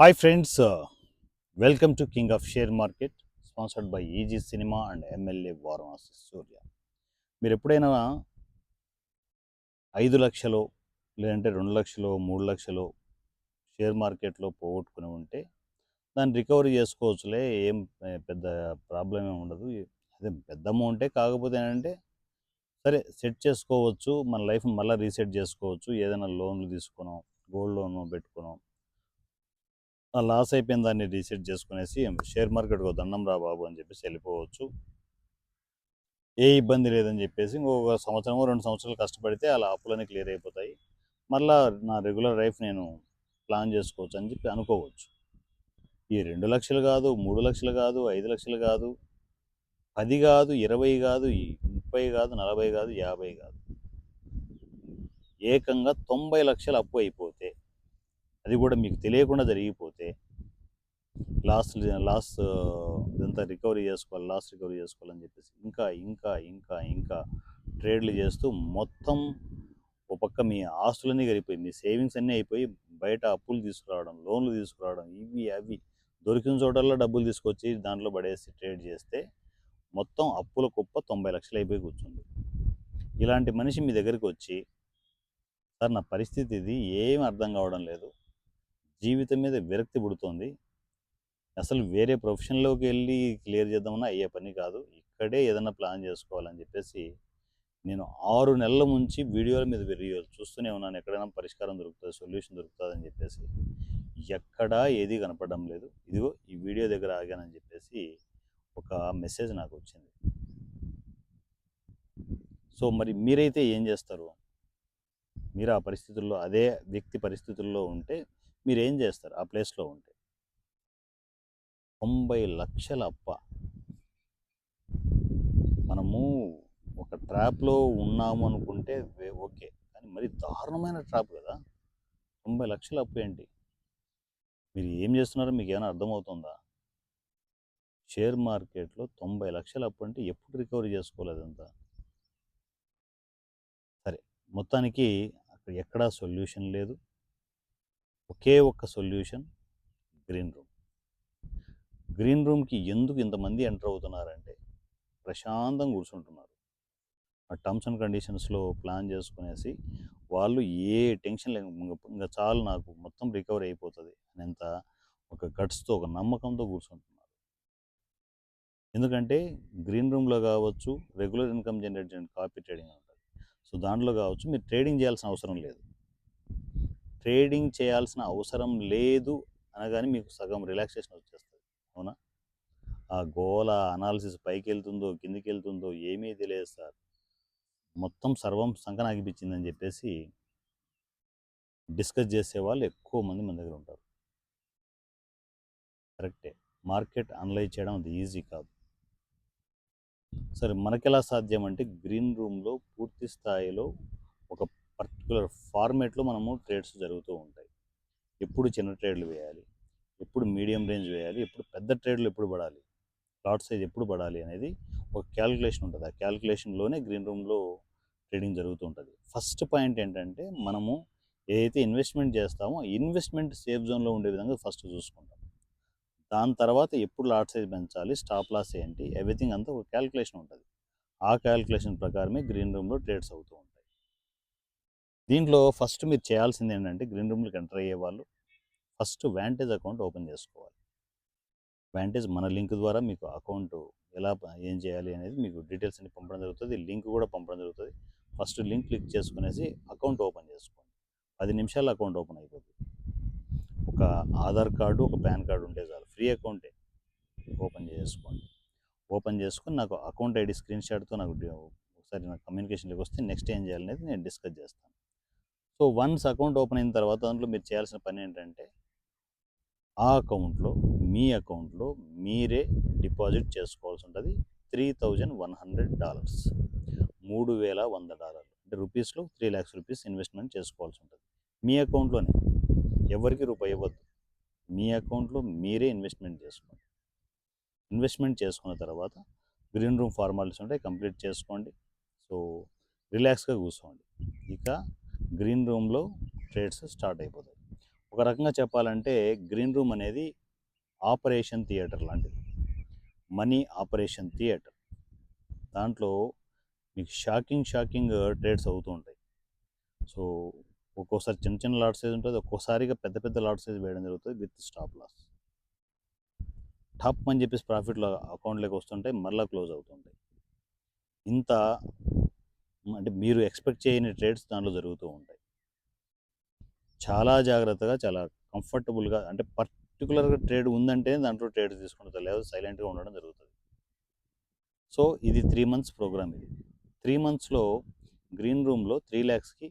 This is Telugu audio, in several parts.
Hi friends, welcome to King of Share Market, sponsored by EG Cinema and MLA Varanasi Surya. మీరు ఎప్పుడైనా 5 లక్షలు లేదంటే 2 లక్షలు 3 లక్షలు షేర్ మార్కెట్లో పోగొట్టుకుని ఉంటే దాన్ని రికవరీ చేసుకోవచ్చులే, ఏం పెద్ద ప్రాబ్లం ఏమి ఉండదు. అదే పెద్ద అమౌంటే, కాకపోతే ఏంటంటే సరే సెట్ చేసుకోవచ్చు, మన లైఫ్ని మళ్ళీ రీసెట్ చేసుకోవచ్చు. ఏదైనా లోన్లు తీసుకునో, గోల్డ్ లోన్ పెట్టుకునో, ఆ లాస్ అయిపోయిన దాన్ని రీసెట్ చేసుకునేసి షేర్ మార్కెట్కి దండం రా బాబు అని చెప్పేసి వెళ్ళిపోవచ్చు. ఏ ఇబ్బంది లేదని చెప్పేసి ఇంకొక సంవత్సరమో 2 సంవత్సరాలు కష్టపడితే అలా అప్పులన్నీ క్లియర్ అయిపోతాయి. మళ్ళా నా రెగ్యులర్ లైఫ్ నేను ప్లాన్ చేసుకోవచ్చు అని చెప్పి అనుకోవచ్చు. ఈ 2 లక్షలు కాదు, 3 లక్షలు కాదు, 5 లక్షలు కాదు, 10 కాదు, 20 కాదు, 30 కాదు, 40 కాదు, 50 కాదు, ఏకంగా 90 లక్షలు అప్పు అయిపోతే, అది కూడా మీకు తెలియకుండా జరిగిపోతే లాస్ లాస్ ఇదంతా రికవరీ చేసుకోవాలి, లాస్ రికవరీ చేసుకోవాలని చెప్పేసి ఇంకా ఇంకా ఇంకా ఇంకా ట్రేడ్లు చేస్తూ మొత్తం ఒక పక్క మీ ఆస్తులన్నీ కలిగిపోయి, మీ సేవింగ్స్ అన్నీ అయిపోయి, బయట అప్పులు తీసుకురావడం, లోన్లు తీసుకురావడం, ఇవి అవి దొరికిన చోటల్లో డబ్బులు తీసుకొచ్చి దాంట్లో పడేసి ట్రేడ్ చేస్తే మొత్తం అప్పుల కుప్ప 90 లక్షలు అయిపోయి కూర్చుంది. ఇలాంటి మనిషి మీ దగ్గరికి వచ్చి, సార్ నా పరిస్థితి ఇది, ఏం అర్థం కావడం లేదు, జీవితం మీద విరక్తి పుడుతోంది, అసలు వేరే ప్రొఫెషన్లోకి వెళ్ళి క్లియర్ చేద్దామన్నా అయ్యే పని కాదు, ఇక్కడే ఏదైనా ప్లాన్ చేసుకోవాలని చెప్పేసి నేను 6 నెలల నుంచి వీడియోల మీద వీడియోలు చూస్తూనే ఉన్నాను. ఎక్కడైనా పరిష్కారం దొరుకుతుంది, సొల్యూషన్ దొరుకుతుంది అని చెప్పేసి ఎక్కడా ఏది కనపడడం లేదు. ఇదిగో ఈ వీడియో దగ్గర ఆగానని చెప్పేసి ఒక మెసేజ్ నాకు వచ్చింది. సో మరి మీరైతే ఏం చేస్తారు? మీరు ఆ పరిస్థితుల్లో, అదే వ్యక్తి పరిస్థితుల్లో ఉంటే మీరు ఏం చేస్తారు? ఆ ప్లేస్లో ఉంటే 90 లక్షల అప్ప. మనము ఒక ట్రాప్లో ఉన్నాము అనుకుంటే ఓకే, కానీ మరి దారుణమైన ట్రాప్ కదా. 90 లక్షల అప్పు ఏంటి? మీరు ఏం చేస్తున్నారో మీకు ఏమైనా అర్థమవుతుందా? షేర్ మార్కెట్లో 90 లక్షల అప్పు అంటే ఎప్పుడు రికవరీ చేసుకోలేదంతా. సరే, మొత్తానికి అక్కడ ఎక్కడా సొల్యూషన్ లేదు. ఒకే ఒక్క సొల్యూషన్, గ్రీన్ రూమ్. గ్రీన్ రూమ్కి ఎందుకు ఇంతమంది ఎంటర్ అవుతున్నారంటే ప్రశాంతంగా కూర్చుంటున్నారు. ఆ టర్మ్స్ అండ్ కండిషన్స్లో ప్లాన్ చేసుకునేసి వాళ్ళు ఏ టెన్షన్ లేక ఇంకా చాలు నాకు మొత్తం రికవరీ అయిపోతుంది అనేంత ఒక గట్స్తో, ఒక నమ్మకంతో కూర్చుంటున్నారు. ఎందుకంటే గ్రీన్ రూమ్లో కావచ్చు, regular income generate copy trading ఉంటుంది. సో దాంట్లో కావచ్చు, మీరు ట్రేడింగ్ చేయాల్సిన అవసరం లేదు. ట్రేడింగ్ చేయాల్సిన అవసరం లేదు అనగానే మీకు సగం రిలాక్సేషన్ వచ్చేస్తుంది. అవునా? ఆ గోల అనాలిసిస్ పైకి వెళ్తుందో కిందికి వెళ్తుందో ఏమీ తెలియదు సార్, మొత్తం సర్వం సంకనాగిపించిందని చెప్పేసి డిస్కస్ చేసేవాళ్ళు ఎక్కువ మంది మన దగ్గర ఉంటారు. కరెక్టే, మార్కెట్ అనలైజ్ చేయడం అంత ఈజీ కాదు. సరే, మనకెలా సాధ్యం అంటే గ్రీన్ రూమ్లో పూర్తి స్థాయిలో ఒక పర్టికులర్ ఫార్మేట్లో మనము ట్రేడ్స్ జరుగుతూ ఉంటాయి. ఎప్పుడు చిన్న ట్రేడ్లు వేయాలి, ఎప్పుడు మీడియం రేంజ్ వేయాలి, ఎప్పుడు పెద్ద ట్రేడ్లు ఎప్పుడు పడాలి, లాట్ సైజ్ ఎప్పుడు పడాలి అనేది ఒక క్యాలిక్యులేషన్ ఉంటుంది. ఆ క్యాలిక్యులేషన్లోనే గ్రీన్ రూమ్లో ట్రేడింగ్ జరుగుతూ ఉంటుంది. ఫస్ట్ పాయింట్ ఏంటంటే, మనము ఏదైతే ఇన్వెస్ట్మెంట్ చేస్తామో ఇన్వెస్ట్మెంట్ సేఫ్ జోన్లో ఉండే విధంగా ఫస్ట్ చూసుకుంటాం. దాని తర్వాత ఎప్పుడు లాట్ సైజ్ పెంచాలి, స్టాప్ లాస్ ఏంటి, ఎవ్రీథింగ్ అంతా ఒక క్యాలిక్యులేషన్ ఉంటుంది. ఆ క్యాలిక్యులేషన్ ప్రకారమే గ్రీన్ రూమ్లో ట్రేడ్స్ అవుతూ ఉంటాయి. దీంట్లో ఫస్ట్ మీరు చేయాల్సింది ఏంటంటే, గ్రీన్ రూమ్లోకి ఎంటర్ అయ్యే వాళ్ళు ఫస్ట్ వ్యాంటేజ్ అకౌంట్ ఓపెన్ చేసుకోవాలి. వ్యాంటేజ్ మన లింక్ ద్వారా మీకు అకౌంట్ ఎలా ఏం చేయాలి అనేది మీకు డీటెయిల్స్ అన్ని పంపడం జరుగుతుంది. లింక్ కూడా పంపడం జరుగుతుంది. ఫస్ట్ లింక్ క్లిక్ చేసుకునేసి అకౌంట్ ఓపెన్ చేసుకోండి. 10 నిమిషాల్లో అకౌంట్ ఓపెన్ అయిపోతుంది. ఒక ఆధార్ కార్డు, ఒక పాన్ కార్డు ఉంటే చాలు, ఫ్రీ అకౌంటే. ఓపెన్ చేసుకోండి. ఓపెన్ చేసుకుని నాకు అకౌంట్ ఐడి స్క్రీన్ షాట్తో నాకు ఒకసారి నాకు కమ్యూనికేషన్లోకి వస్తే నెక్స్ట్ ఏం చేయాలనేది నేను డిస్కస్ చేస్తాను. సో వన్స్ అకౌంట్ ఓపెన్ అయిన తర్వాత దాంట్లో మీరు చేయాల్సిన పని ఏంటంటే, ఆ అకౌంట్లో, మీ అకౌంట్లో మీరే డిపాజిట్ చేసుకోవాల్సి ఉంటుంది. $3,100, $3,100 అంటే రూపీస్లో 3 lakhs రూపీస్ ఇన్వెస్ట్మెంట్ చేసుకోవాల్సి ఉంటుంది మీ అకౌంట్లోనే. ఎవరికి రూపాయి ఇవ్వద్దు, మీ అకౌంట్లో మీరే ఇన్వెస్ట్మెంట్ చేసుకోండి. ఇన్వెస్ట్మెంట్ చేసుకున్న తర్వాత గ్రీన్ రూమ్ ఫార్మాలిటీస్ ఉంటాయి, కంప్లీట్ చేసుకోండి. సో రిలాక్స్గా కూర్చోండి. ఇక గ్రీన్ రూమ్లో ట్రేడ్స్ స్టార్ట్ అయిపోతాయి. ఒక రకంగా చెప్పాలంటే గ్రీన్ రూమ్ అనేది ఆపరేషన్ థియేటర్ లాంటిది. Money operation theatre. దాంట్లో మీకు షాకింగ్ ట్రేడ్స్ అవుతూ ఉంటాయి. సో, ఒక్కోసారి చిన్న చిన్న లాట్ సైజ్ ఉంటది. ఒక్కోసారిగా పెద్ద పెద్ద లాట్ సైజ్ వేయడం జరుగుతది విత్ స్టాప్ లాస్. టప్ అని చెప్పేసి ప్రాఫిట్‌లో అకౌంట్‌లోకి వస్తుంటాయి. మరలా క్లోజ్ అవుతుంటాయి. ఇంత అంటే మీరు ఎక్స్‌పెక్ట్ చేయని ట్రేడ్స్ దాంట్లో జరుగుతూ ఉంటాయి. చాలా జాగ్రత్తగా, చాలా కంఫర్టబుల్‌గా అంటే పర్టిక్యులర్‌గా ట్రేడ్ ఉందంటే దాంట్లో ట్రేడ్ తీసుకుంటారు. లేదా సైలెంట్‌గా ఉండడం జరుగుతది. సో, ఇది 3 మంత్స్ ప్రోగ్రామ్ ఇది. 3 మంత్స్‌లో గ్రీన్ రూమ్‌లో 3,00,000కి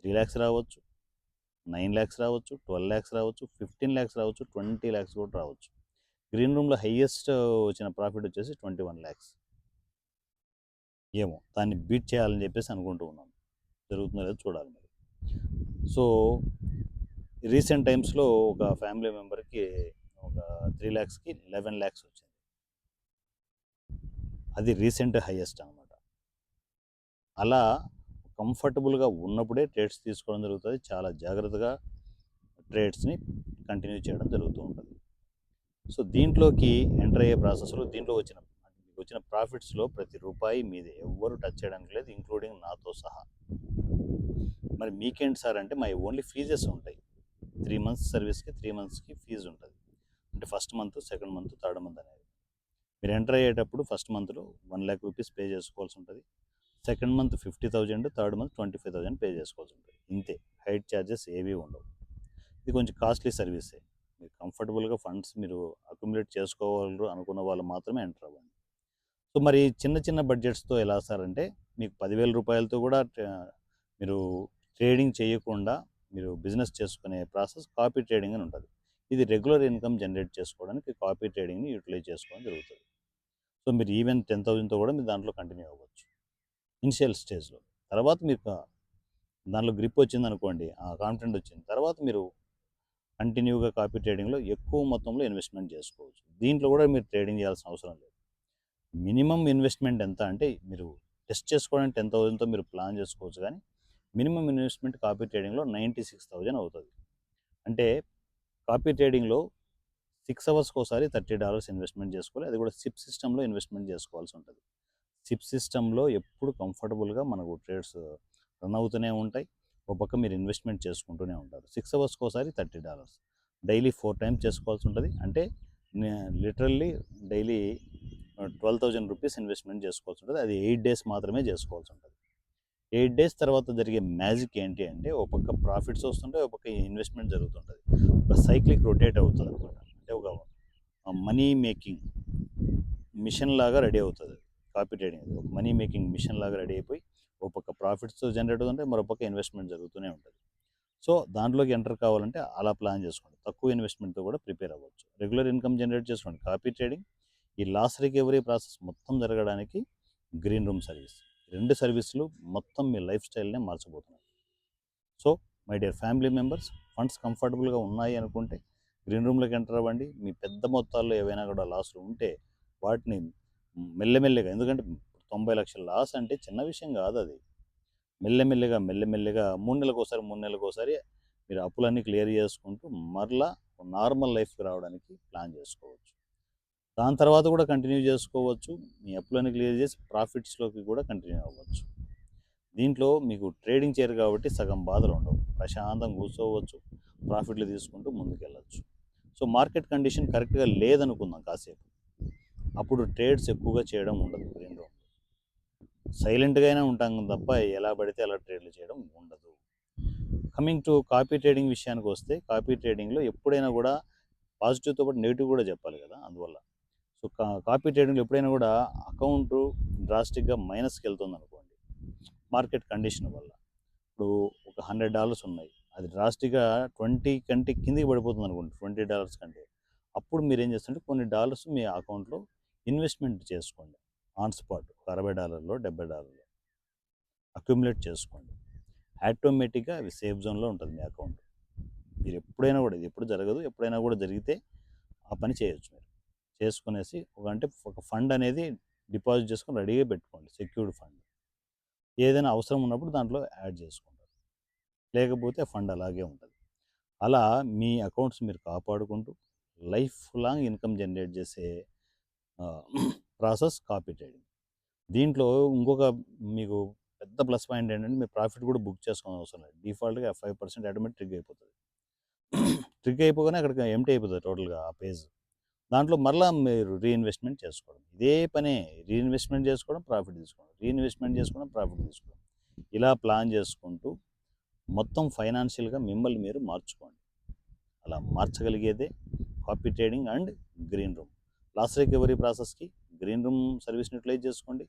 3,00,000 రావచ్చు, 9,00,000 రావచ్చు, 12,00,000 రావచ్చు, 15,00,000 రావచ్చు, 20,00,000 కూడా రావచ్చు. గ్రీన్ రూమ్‌లో హైయెస్ట్ వచ్చిన ప్రాఫిట్ వచ్చేసి 21,00,000. ఏమో దాన్ని బీట్ చేయాలని చెప్పేసి అనుకుంటూ ఉన్నాను. జరుగుతుందో లేదో చూడాలి మరి. సో, రీసెంట్ టైమ్స్‌లో ఒక ఫ్యామిలీ మెంబర్‌కి ఒక 3,00,000కి 11,00,000 వచ్చింది. అది రీసెంట్ హైయెస్ట్ అనమాట. అలా కంఫర్టబుల్‌గా ఉన్నప్పుడే ట్రేడ్స్ తీసుకోవడం జరుగుతది. చాలా జాగ్రత్తగా ట్రేడ్స్‌ని కంటిన్యూ చేయడం జరుగుతూ ఉంటది. సో, దీంట్లోకి ఎంటర్ అయ్యే ప్రాసెస్‌లో దీంట్లో వచ్చిన ప్రాఫిట్స్‌లో ప్రతి రూపాయి మీదే. ఎవ్వరు టచ్ చేయడానికి లేదు. ఇంక్లూడింగ్ నాతో సహా. మరి మీకేంటి సార్ అంటే మై ఓన్లీ ఫీజెస్ ఉంటాయి. 3 మంత్స్ సర్వీస్‌కి 3 మంత్స్‌కి ఫీజ్ ఉంటది. అంటే first month, second month, third month అనేది. మీరు ఎంటర్ అయ్యేటప్పుడు ఫస్ట్ మంత్‌లో 1,00,000 రూపీస్ పే చేసుకోవాల్సి ఉంటది. Second month 50,000, third month 25,000 pay చేసుకోవాల్సి ఉంటుంది. ఇంతే. హైడ్ చార్జెస్ ఏవి ఉండవు. ఇది కొంచెం కాస్ట్లీ సర్వీసే. మీరు కంఫర్టబుల్‌గా ఫండ్స్ మీరు అక్యుములేట్ చేసుకోగలరు అనుకున్న వాళ్ళు మాత్రమే ఎంటర్ అవ్వండి. సో, మరి చిన్న చిన్న బడ్జెట్స్‌తో ఎలా సార్ అంటే మీకు 10,000 రూపాయలతో కూడా మీరు ట్రేడింగ్ చేయకుండా మీరు బిజినెస్ చేసుకునే ప్రాసెస్ కాపీ ట్రేడింగ్ అని ఉంటది. ఇది రెగ్యులర్ ఇన్‌కమ్ జనరేట్ చేసుకోవడానికి కాపీ ట్రేడింగ్‌ని యుటిలైజ్ చేసుకోవడం జరుగుతది. సో, మీరు ఈవెన్ 10,000తో కూడా మీరు దాంట్లో కంటిన్యూ అవ్వచ్చు. ఇనిషియల్ స్టేజ్‌లో. తర్వాత మీకు దాంట్లో గ్రిప్ వచ్చిందనుకోండి, ఆ కాన్ఫిడెంట్ వచ్చింది. తర్వాత మీరు కంటిన్యూగా కాపీ ట్రేడింగ్‌లో ఎక్కువ మొత్తంలో ఇన్వెస్ట్‌మెంట్ చేసుకోవచ్చు. దీంట్లో కూడా మీరు ట్రేడింగ్ చేయాల్సిన అవసరం లేదు. మినిమమ్ ఇన్వెస్ట్‌మెంట్ ఎంత అంటే మీరు టెస్ట్ చేసుకోవడానికి 10,000తో మీరు ప్లాన్ చేసుకోవచ్చు గానీ, మినిమమ్ ఇన్వెస్ట్‌మెంట్ కాపీ ట్రేడింగ్‌లో 96,000 అవుతది. అంటే కాపీ ట్రేడింగ్‌లో 6 అవర్స్‌కోసారి $30 ఇన్వెస్ట్‌మెంట్ చేసుకోవాలి. అది కూడా సిప్ సిస్టమ్‌లో ఇన్వెస్ట్‌మెంట్ చేసుకోవాల్సి ఉంటది. సిప్ సిస్టమ్‌లో ఎప్పుడు కంఫర్టబుల్‌గా మనకు ట్రేడ్స్ రన్ అవుతూనే ఉంటాయి. ఒక పక్క మీరు ఇన్వెస్ట్‌మెంట్ చేసుకుంటూనే ఉంటారు. 6 అవర్స్‌కోసారి $30 డైలీ 4 టైమ్స్ చేసుకోవాల్సి ఉంటది. అంటే లిటరల్లీ డైలీ 12,000 రూపీస్ ఇన్వెస్ట్‌మెంట్ చేసుకోవాల్సి ఉంటది. అది 8 డేస్ మాత్రమే చేసుకోవాల్సి ఉంటది. 8 డేస్ తర్వాత జరిగే మ్యాజిక్ ఏంటి అంటే, ఒక పక్క ప్రాఫిట్స్ వస్తుంటాయి. ఒక పక్క ఇన్వెస్ట్‌మెంట్ జరుగుతుంటది. ఒక సైక్లిక్ రొటేట్ అవుతదనమాట. అంటే ఒక మనీ మేకింగ్ మిషన్ లాగా రెడీ అవుతది. Copy trading. ఒక మనీ మేకింగ్ మిషన్ లాగా రెడీ అయిపోయి, ఒక పక్క ప్రాఫిట్స్ జనరేట్ అవుతుంటాయి. మరో పక్క ఇన్వెస్ట్‌మెంట్ జరుగుతూనే ఉంటది. సో, దాంట్లోకి ఎంటర్ కావాలంటే అలా ప్లాన్ చేసుకోండి. తక్కువ ఇన్వెస్ట్‌మెంట్‌తో కూడా ప్రిపేర్ అవ్వచ్చు. రెగ్యులర్ ఇన్‌కమ్ జనరేట్ చేసుకోండి. కాపీ ట్రేడింగ్, ఈ లాస్ రికవరీ ప్రాసెస్ మొత్తం జరగడానికి గ్రీన్ రూమ్ సర్వీస్. 2 సర్వీసులు మొత్తం మీ లైఫ్ స్టైల్‌నే మార్చబోతున్నాయి. So, my dear family members, funds కంఫర్టబుల్‌గా ఉన్నాయి అనుకుంటే గ్రీన్ రూమ్‌లోకి ఎంటర్ అవ్వండి. మీ పెద్ద మొత్తాల్లో ఏవైనా కూడా లాస్‌లు ఉంటే వాటిని మెల్లమెల్లగా, ఎందుకంటే 90,00,000 లాస్ అంటే చిన్న విషయం కాదది. మెల్లమెల్లగా 3 నెలలకోసారి, 3 నెలలకోసారి మీరు అప్పులన్నీ క్లియర్ చేసుకుంటూ మరలా నార్మల్ లైఫ్‌కి రావడానికి ప్లాన్ చేసుకోవచ్చు. దాని తర్వాత కూడా కంటిన్యూ చేసుకోవచ్చు. మీ అప్పులన్నీ క్లియర్ చేసి ప్రాఫిట్స్‌లోకి కూడా కంటిన్యూ అవ్వచ్చు. దీంట్లో మీకు ట్రేడింగ్ చేయరు కాబట్టి సగం బాధలుండవు. ప్రశాంతంగా కూర్చోవచ్చు. ప్రాఫిట్‌లు తీసుకుంటూ ముందుకెళ్ళొచ్చు. సో, మార్కెట్ కండిషన్ కరెక్ట్‌గా లేదనుకుందాం కాసేపు. అప్పుడు ట్రేడ్స్ ఎక్కువగా చేయడం ఉండదు గ్రీన్ రూమ్‌లో. సైలెంట్‌గా అయినా ఉంటాం తప్ప ఎలా పడితే అలా ట్రేడ్‌లు చేయడం ఉండదు. కమింగ్ టు కాపీ ట్రేడింగ్ విషయానికొస్తే, కాపీ ట్రేడింగ్‌లో ఎప్పుడైనా కూడా పాజిటివ్‌తో పాటు నెగెటివ్ కూడా చెప్పాలి కదా! అందువల్ల. సో, కాపీ ట్రేడింగ్‌లో ఎప్పుడైనా కూడా అకౌంటు డ్రాస్టిక్‌గా మైనస్‌కెళ్తుందనుకోండి, మార్కెట్ కండిషన్ వల్ల. ఇప్పుడు ఒక $100 ఉన్నాయి. అది డ్రాస్టిక్‌గా 20 కంటే కిందకి పడిపోతుందనుకోండి, $20 కంటే. అప్పుడు మీరేం చేస్తారంటే కొన్ని డాలర్స్ మీ అకౌంట్‌లో ఇన్వెస్ట్‌మెంట్ చేసుకోండి. ఆన్ స్పాట్ ఒక $60, $70 అక్యుములేట్ చేసుకోండి. ఆటోమేటిక్‌గా అవి సేఫ్ జోన్‌లో ఉంటది మీ అకౌంట్. మీరు ఎప్పుడైనా కూడా, ఇది ఎప్పుడు జరగదు. ఎప్పుడైనా కూడా జరిగితే ఆ పని చేయొచ్చు మీరు. చేసుకునేసి ఒక ఫండ్ అనేది డిపాజిట్ చేసుకొని రెడీగా పెట్టుకోండి. Secured fund. ఏదైనా అవసరం ఉన్నప్పుడు దాంట్లో యాడ్ చేసుకుంటారు. లేకపోతే ఫండ్ అలాగే ఉంటది. అలా మీ అకౌంట్స్ మీరు కాపాడుకుంటూ లైఫ్ లాంగ్ ఇన్కమ్ జనరేట్ చేసే ప్రాసెస్ కాపీ ట్రేడింగ్. దీంట్లో ఇంకొక మీకు పెద్ద ప్లస్ పాయింట్ ఏంటంటే మీరు ప్రాఫిట్ కూడా బుక్ చేసుకోవాల్సిన అవసరం లేదు. డిఫాల్ట్‌గా 5% ఆటోమేటిక్ ట్రిగ్ అయిపోతుంది. ట్రిగ్ అయిపోగానే అక్కడికి ఎంప్టీ అయిపోతుంది టోటల్‌గా ఆ పేజ్. దాంట్లో మరలా మీరు రీఇన్వెస్ట్‌మెంట్ చేసుకోవడం. ఇదే పనే రీఇన్వెస్ట్‌మెంట్ చేసుకోవడం, ప్రాఫిట్ తీసుకోవడం. రీఇన్వెస్ట్‌మెంట్ చేసుకోవడం, ప్రాఫిట్ తీసుకోవడం. ఇలా ప్లాన్ చేసుకుంటూ మొత్తం ఫైనాన్షియల్‌గా మిమ్మల్ని మీరు మార్చుకోండి. అలా మార్చగలిగేదే copy trading and green room. Loss recovery ప్రాసెస్కి గ్రీన్ రూమ్ సర్వీస్ని యూటిలైజ్ చేసుకోండి.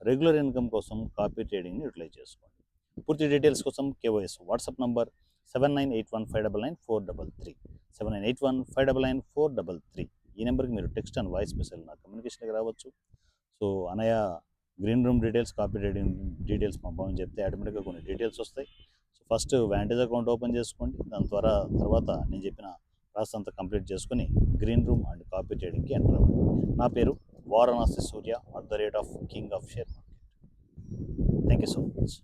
రెగ్యులర్ ఇన్కమ్ కోసం కాపీ ట్రేడింగ్ని యూటిలైజ్ చేసుకోండి. పూర్తి డీటెయిల్స్ కోసం కేవైఎస్ వాట్సాప్ నంబర్ 7981599433 7981599433. ఈ నెంబర్కి మీరు టెక్స్ట్ అండ్ వాయిస్ మెసేజ్ నా కమ్యూనికేషన్కి రావచ్చు. So Anaya green room details, copy trading details పంపమని చెప్తే ఆటోమేటిక్గా కొన్ని డీటెయిల్స్ వస్తాయి. So first vantage account open చేసుకోండి. దాని ద్వారా తర్వాత నేను చెప్పిన ప్రాసెస్ అంతా కంప్లీట్ చేసుకొని గ్రీన్ రూమ్ అండ్ కాపీ ట్రేడింగ్కి ఎంటర్ అవ్వండి. నా పేరు Varanasi Surya @king of share market. Thank you so much.